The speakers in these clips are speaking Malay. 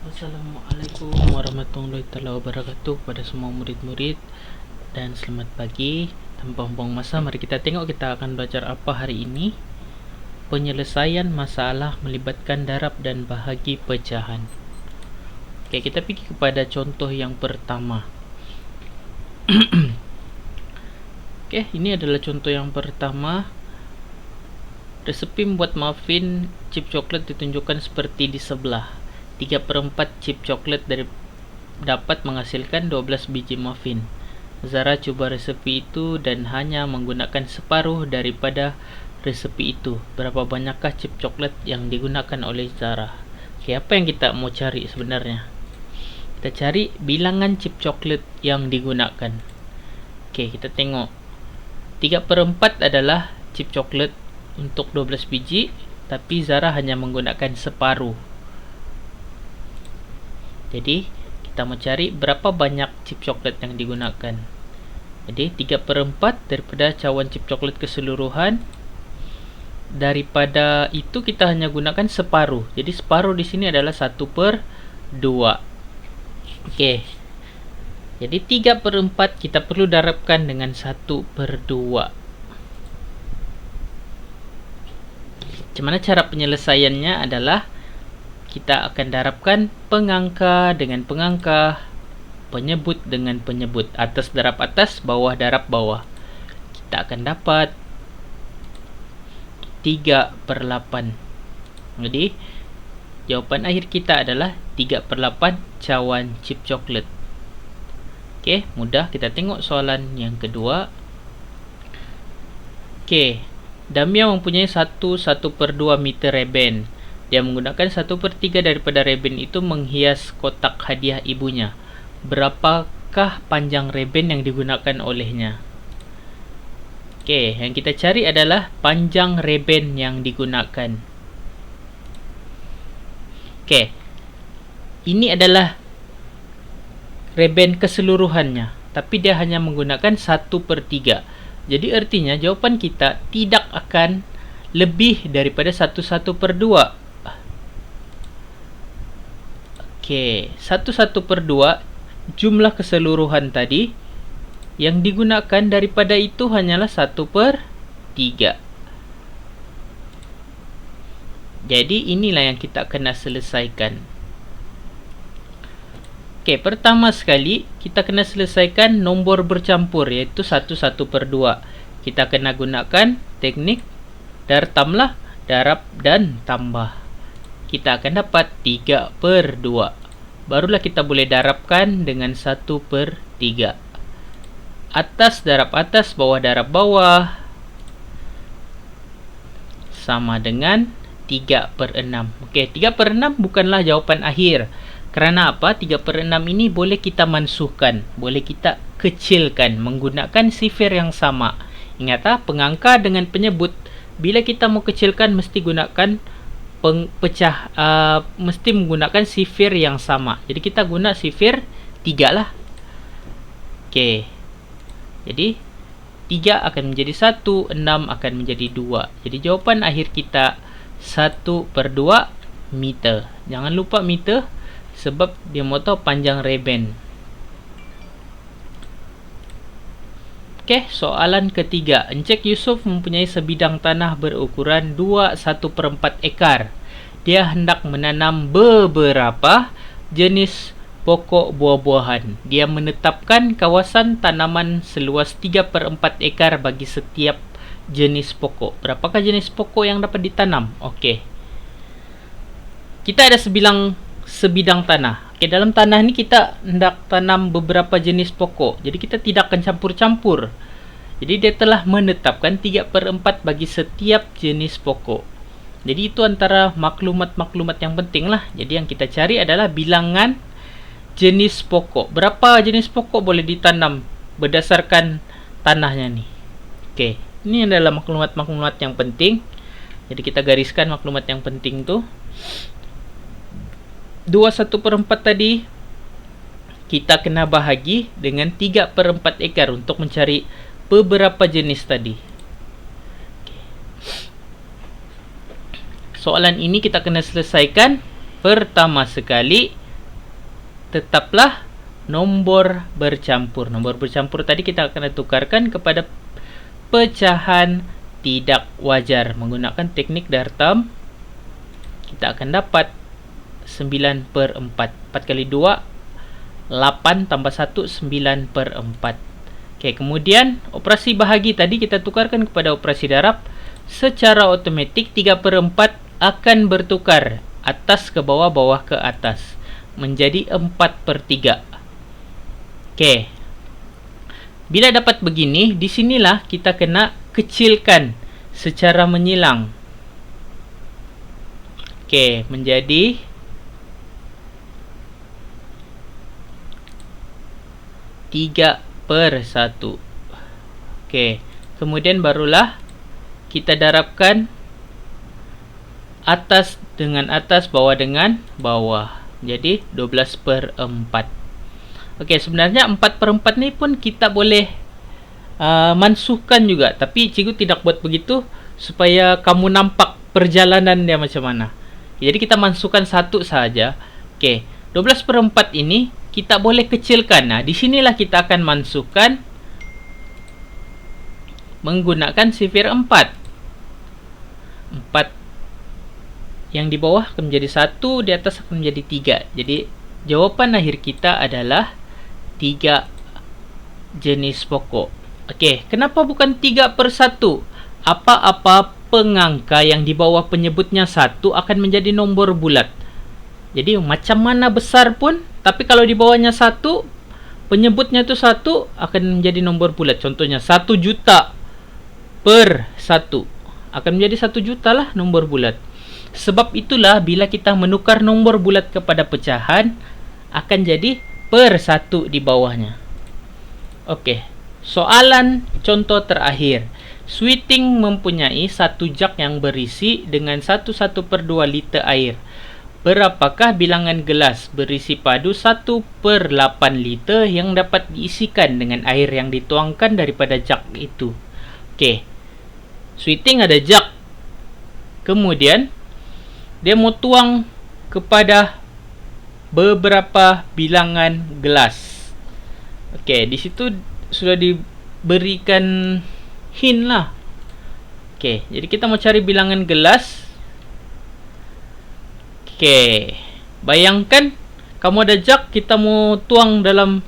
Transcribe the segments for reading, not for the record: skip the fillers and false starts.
Assalamualaikum warahmatullahi wabarakatuh pada semua murid-murid, dan selamat pagi. Tanpa buang masa, mari kita tengok kita akan belajar apa hari ini. Penyelesaian masalah melibatkan darab dan bahagi pecahan. Oke, kita pergi kepada contoh yang pertama. Oke, ini adalah contoh yang pertama. Resepi membuat muffin chip coklat ditunjukkan seperti di sebelah. 3/4 chip coklat dapat menghasilkan 12 biji muffin. Zara coba resepi itu dan hanya menggunakan separuh daripada resepi itu. Berapa banyakkah chip coklat yang digunakan oleh Zara? Oke, apa yang kita mau cari sebenarnya? Kita cari bilangan chip coklat yang digunakan. Oke, kita tengok. 3/4 adalah chip coklat untuk 12 biji, tapi Zara hanya menggunakan separuh. Jadi kita mau cari berapa banyak chip coklat yang digunakan. Jadi 3/4 daripada cawan chip coklat keseluruhan. Daripada itu kita hanya gunakan separuh. Jadi separuh di sini adalah 1/2. Oke. Jadi 3/4 kita perlu darabkan dengan 1/2. Macam mana cara penyelesaiannya adalah kita akan darabkan pengangka dengan pengangka, penyebut dengan penyebut. Atas darab atas, bawah darab bawah. Kita akan dapat 3/8. Jadi jawapan akhir kita adalah 3/8 cawan chip coklat. Oke, mudah. Kita tengok soalan yang kedua. Oke, Damia mempunyai 1/2 meter reben. Dia menggunakan 1/3 daripada reben itu menghias kotak hadiah ibunya. Berapakah panjang reben yang digunakan olehnya? Oke, yang kita cari adalah panjang reben yang digunakan. Oke, ini adalah reben keseluruhannya, tapi dia hanya menggunakan 1/3. Jadi artinya jawapan kita tidak akan lebih daripada 1/2. Oke, 1/2 jumlah keseluruhan tadi, yang digunakan daripada itu hanyalah 1/3. Jadi inilah yang kita kena selesaikan. Oke, pertama sekali kita kena selesaikan nombor bercampur, iaitu 1/2. Kita kena gunakan teknik dartamlah, darab dan tambah. Kita akan dapat 3/2. Barulah kita boleh darabkan dengan 1/3. Atas darab atas, bawah darab bawah, sama dengan 3/6. Oke, 3/6 bukanlah jawapan akhir. Kerana apa? 3/6 ini boleh kita mansuhkan, boleh kita kecilkan menggunakan sifir yang sama. Ingat, pengangka dengan penyebut, bila kita mau kecilkan mesti gunakan mesti menggunakan sifir yang sama. Jadi kita guna sifir 3 lah. Oke. Jadi 3 akan menjadi 1, 6 akan menjadi 2. Jadi jawapan akhir kita 1/2 meter. Jangan lupa meter, sebab dia mau tahu panjang reben. Oke, soalan ketiga. Encik Yusuf mempunyai sebidang tanah berukuran 2/1/4 ekar. Dia hendak menanam beberapa jenis pokok buah-buahan. Dia menetapkan kawasan tanaman seluas 3/4 ekar bagi setiap jenis pokok. Berapakah jenis pokok yang dapat ditanam? Oke. Kita ada sebidang tanah. Oke, dalam tanah ni kita hendak tanam beberapa jenis pokok. Jadi kita tidak akan campur-campur. Jadi dia telah menetapkan 3/4 bagi setiap jenis pokok. Jadi itu antara maklumat-maklumat yang penting lah. Jadi yang kita cari adalah bilangan jenis pokok. Berapa jenis pokok boleh ditanam berdasarkan tanahnya ni. Oke, ini adalah maklumat-maklumat yang penting. Jadi kita gariskan maklumat yang penting tu. 2/1/4 tadi kita kena bahagi dengan 3/4 ekar untuk mencari beberapa jenis tadi. Soalan ini kita kena selesaikan. Pertama sekali tetaplah nombor bercampur. Nombor bercampur tadi kita akan tukarkan kepada pecahan tidak wajar menggunakan teknik Dartam. Kita akan dapat 9/4. 4 kali 2 8 tambah 1 9/4. Okey, kemudian operasi bahagi tadi kita tukarkan kepada operasi darab. Secara automatik 3/4 akan bertukar atas ke bawah, bawah ke atas menjadi 4/3. Okey. Bila dapat begini, di sinilah kita kena kecilkan secara menyilang. Okey, menjadi 3/1. Okey, kemudian barulah kita darabkan atas dengan atas, bawah dengan bawah. Jadi 12/4. Okey, sebenarnya 4/4 ni pun kita boleh mansuhkan juga, tapi cikgu tidak buat begitu supaya kamu nampak perjalanan dia macam mana. Jadi kita mansuhkan satu saja. Okey, 12/4 ini kita boleh kecilkan. Nah, di sinilah kita akan mansuhkan menggunakan sifir 4. 4 yang di bawah akan menjadi 1, di atas akan menjadi 3. Jadi jawapan akhir kita adalah 3 jenis pokok. Okey, kenapa bukan 3/1? Apa-apa pengangka yang di bawah penyebutnya 1 akan menjadi nombor bulat. Jadi macam mana besar pun, tapi kalau di bawahnya 1, penyebutnya tu 1 akan menjadi nombor bulat. Contohnya 1 juta per 1 akan menjadi 1 juta lah nombor bulat. Sebab itulah bila kita menukar nombor bulat kepada pecahan, akan jadi per 1 di bawahnya. Okey, soalan contoh terakhir. Sweeting mempunyai satu jug yang berisi dengan 1/2 liter air. Berapakah bilangan gelas berisi padu 1/8 liter yang dapat diisikan dengan air yang dituangkan daripada jug itu? Okey, Sweeting ada jug. Kemudian dia mau tuang kepada beberapa bilangan gelas. Okey, di situ sudah diberikan hint lah. Okey, jadi kita mau cari bilangan gelas. Okey, bayangkan kamu ada jug, kita mau tuang dalam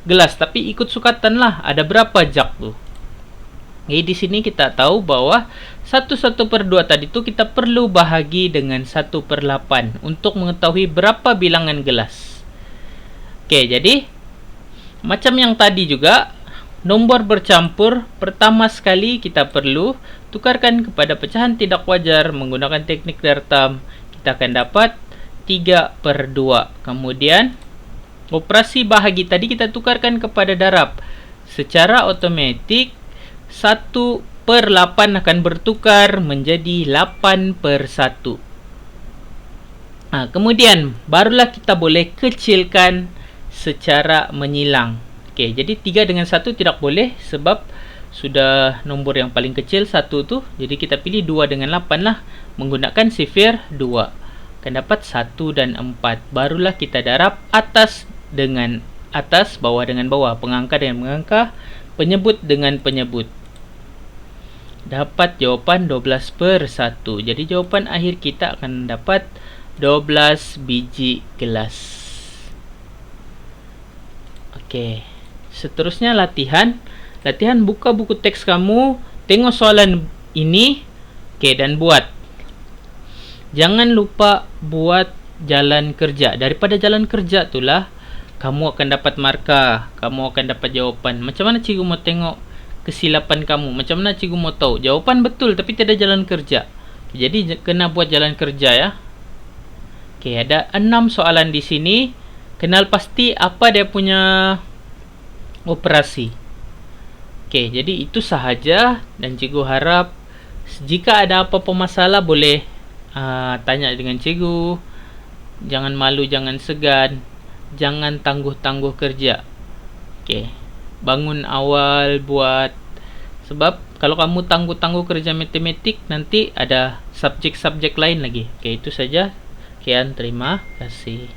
gelas, tapi ikut sukatan lah, ada berapa jug tu. Jadi di sini kita tahu bahwa 1/2 tadi tu kita perlu bahagi dengan 1/8 untuk mengetahui berapa bilangan gelas. Okey, jadi macam yang tadi juga, nombor bercampur pertama sekali kita perlu tukarkan kepada pecahan tidak wajar menggunakan teknik Dartam. Kita akan dapat 3/2. Kemudian operasi bahagi tadi kita tukarkan kepada darab. Secara automatik 1/8 akan bertukar menjadi 8/1. Kemudian barulah kita boleh kecilkan secara menyilang. Okey, jadi 3 dengan 1 tidak boleh sebab sudah nombor yang paling kecil 1 tu. Jadi kita pilih 2 dengan 8 lah menggunakan sifir 2. Akan dapat 1 dan 4. Barulah kita darab atas dengan atas, bawah dengan bawah, pengangka dengan pengangka, penyebut dengan penyebut. Dapat jawapan 12/1. Jadi jawapan akhir kita akan dapat 12 biji gelas. Okey. Seterusnya latihan. Latihan, buka buku teks kamu, tengok soalan ini, okey, dan buat. Jangan lupa buat jalan kerja. Daripada jalan kerja itulah kamu akan dapat markah, kamu akan dapat jawapan. Macam mana cikgu mau tengok kesilapan kamu? Macam mana cikgu mau tahu? Jawapan betul tapi tidak jalan kerja. Jadi kena buat jalan kerja ya. Okey, ada 6 soalan di sini. Kenal pasti apa dia punya operasi. Okey, jadi itu sahaja dan cikgu harap jika ada apa-apa masalah boleh tanya dengan cikgu. Jangan malu, jangan segan, jangan tangguh-tangguh kerja. Okey, bangun awal buat, sebab kalau kamu tangguh-tangguh kerja matematik nanti ada subjek-subjek lain lagi. Okey, itu saja. Sekian, terima kasih.